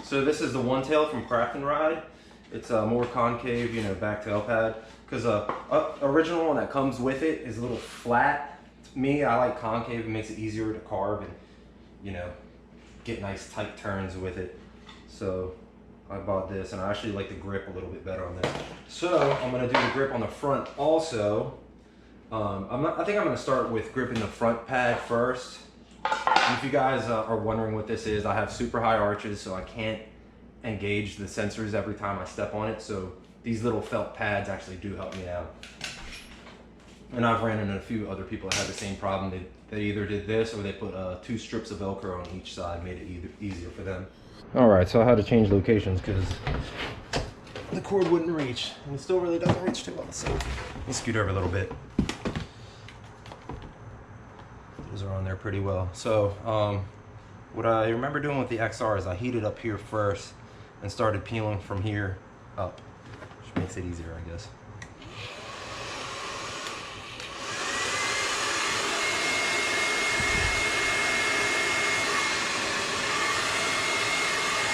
So this is the Onetail from Craft and Ride. It's a more concave, you know, back tail pad. Because original one that comes with it is a little flat. Me, I like concave. It makes it easier to carve and, you know, get nice tight turns with it. So I bought this, and I actually like the grip a little bit better on this. So I'm gonna do the grip on the front also. I think I'm gonna start with gripping the front pad first. And if you guys are wondering what this is, I have super high arches, so I can't engage the sensors every time I step on it. So these little felt pads actually do help me out. And I've ran into a few other people that had the same problem. They either did this or they put 2 strips of Velcro on each side, made it easier for them. All right, so I had to change locations because the cord wouldn't reach, and it still really doesn't reach too well. So let me scoot over a little bit. Those are on there pretty well. So what I remember doing with the XR is I heated up here first and started peeling from here up, which makes it easier, I guess.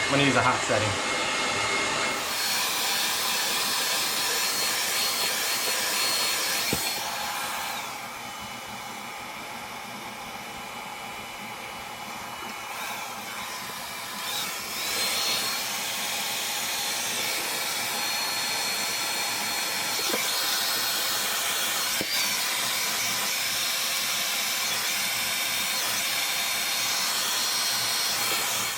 I'm gonna use a hot setting.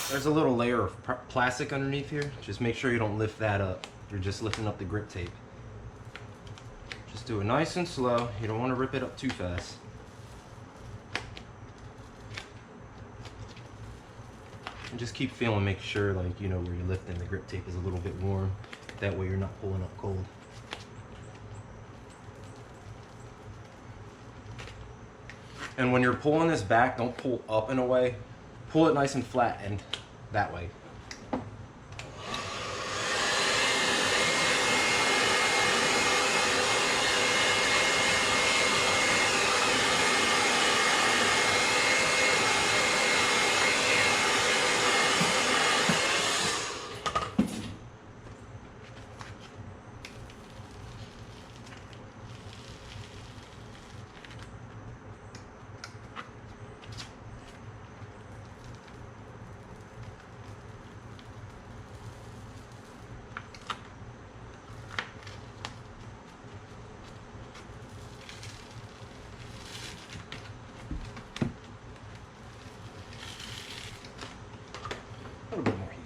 There's a little layer of plastic underneath here. Just make sure you don't lift that up. You're just lifting up the grip tape. Just do it nice and slow. You don't want to rip it up too fast. And just keep feeling, make sure, like, you know, where you're lifting, the grip tape is a little bit warm. That way you're not pulling up cold. And when you're pulling this back, don't pull up in a way. Pull it nice and flat and that way. A little bit more heat.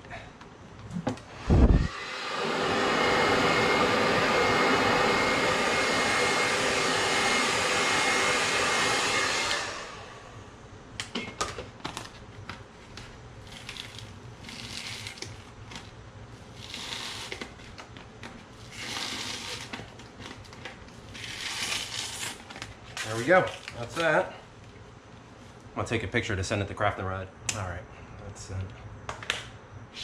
There we go. That's that. I'm gonna take a picture to send it to Craft and Ride. All right, that's it.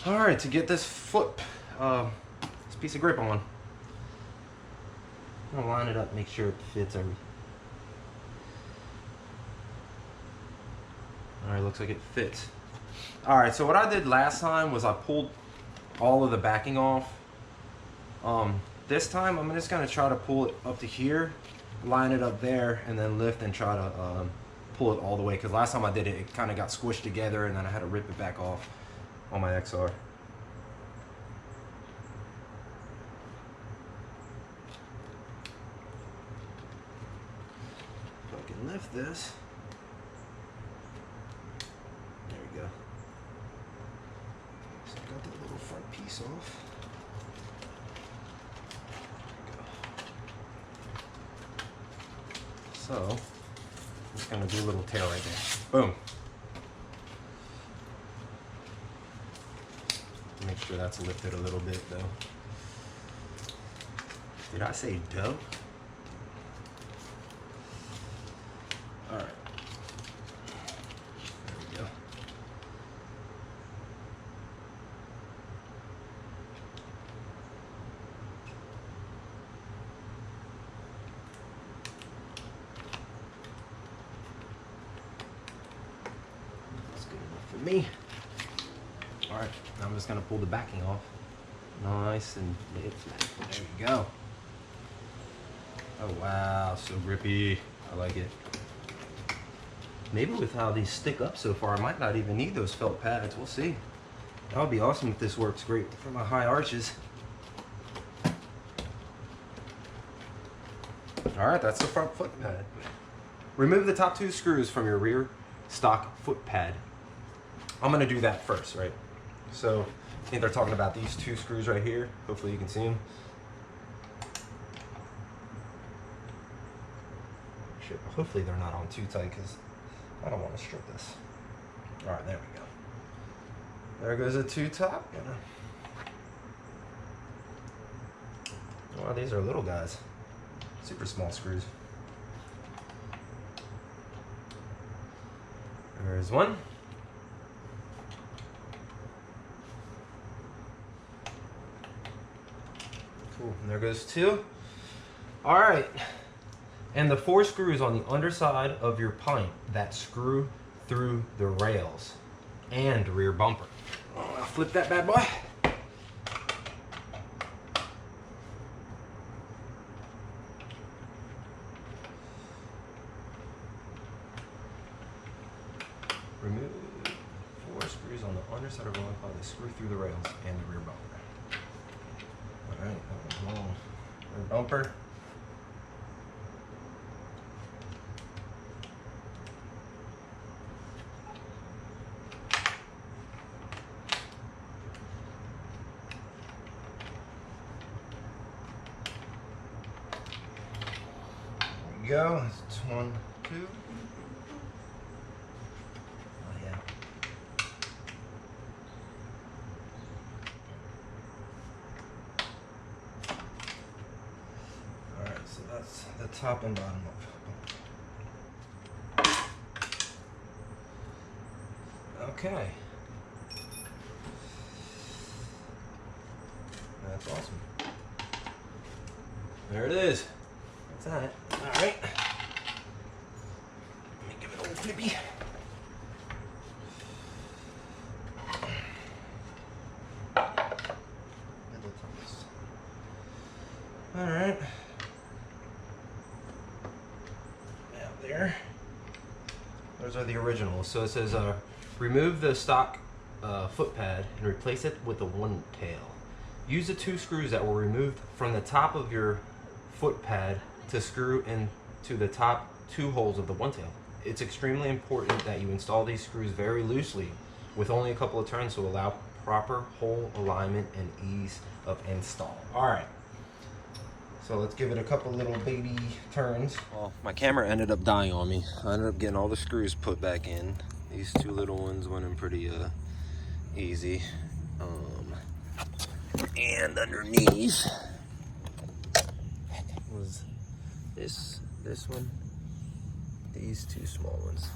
All right, to get this this piece of grip on, I'm gonna line it up, make sure it fits everything. All right, looks like it fits. All right, so what I did last time was I pulled all of the backing off. This time I'm just gonna try to pull it up to here, line it up there, and then lift and try to pull it all the way. Because last time I did it, it kind of got squished together, and then I had to rip it back off on my XR. So I can lift this. There we go. So I got that little front piece off. There we go. So I'm just gonna do a little tail right there. Boom. Make sure that's lifted a little bit though. Did I say dough? All right. There we go. That's good enough for me. All right, now I'm just gonna pull the backing off. Nice and lay it flat. There we go. Oh wow, so grippy. I like it. Maybe with how these stick up so far, I might not even need those felt pads. We'll see. That would be awesome if this works great for my high arches. All right, that's the front foot pad. Remove the top 2 screws from your rear stock foot pad. I'm gonna do that first, right? So I think they're talking about these 2 screws right here. Hopefully you can see them. Shit, hopefully they're not on too tight because I don't want to strip this. All right, there we go. There goes the 2 top. Wow, these are little guys. Super small screws. There's one. Cool, and there goes 2. All right, and the 4 screws on the underside of your pint that screw through the rails and rear bumper. I'll flip that bad boy. Remove 4 screws on the underside of the pint that screw through the rails and the rear bumper. All right, that was long. Rear bumper. There we go. That's 1, 2. Oh yeah. All right, so that's the top and bottom of. Okay. That's awesome. There it is. That's that. All right. Let me give it a little flippy. All right. Out there. Those are the originals. So it says, remove the stock foot pad and replace it with a Onetail. Use the 2 screws that were removed from the top of your foot pad to screw into the top 2 holes of the Onetail. It's extremely important that you install these screws very loosely with only a couple of turns to allow proper hole alignment and ease of install. All right. So let's give it a couple little baby turns. Well, my camera ended up dying on me. I ended up getting all the screws put back in. These 2 little ones went in pretty easy. And underneath was this one, these 2 small ones.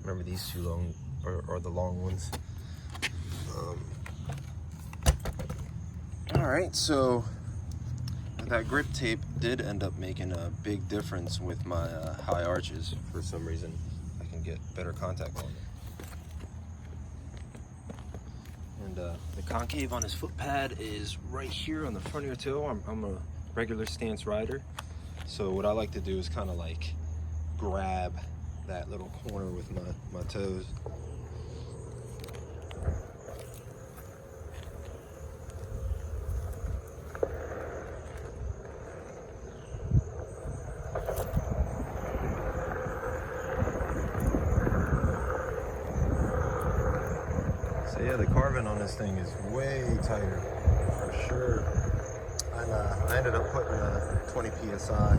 Remember these 2 long are the long ones. All right, so that grip tape did end up making a big difference with my high arches. For some reason, I can get better contact on it. And the concave on his foot pad is right here on the front of your toe. I'm a regular stance rider. So what I like to do is kind of like grab that little corner with my toes. So yeah, the carving on this thing is way tighter for sure. And I ended up putting 20 PSI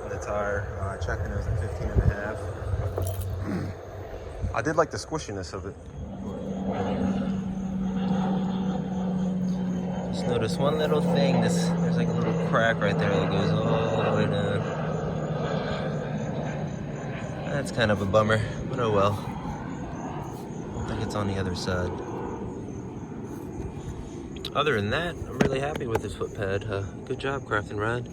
in the tire. I checked and it was at 15.5. I did like the squishiness of it. Just notice one little thing. There's like a little crack right there that goes all the way down. That's kind of a bummer, but oh well. I don't think it's on the other side. Other than that, I'm really happy with this foot pad. Good job, Craft and Ride.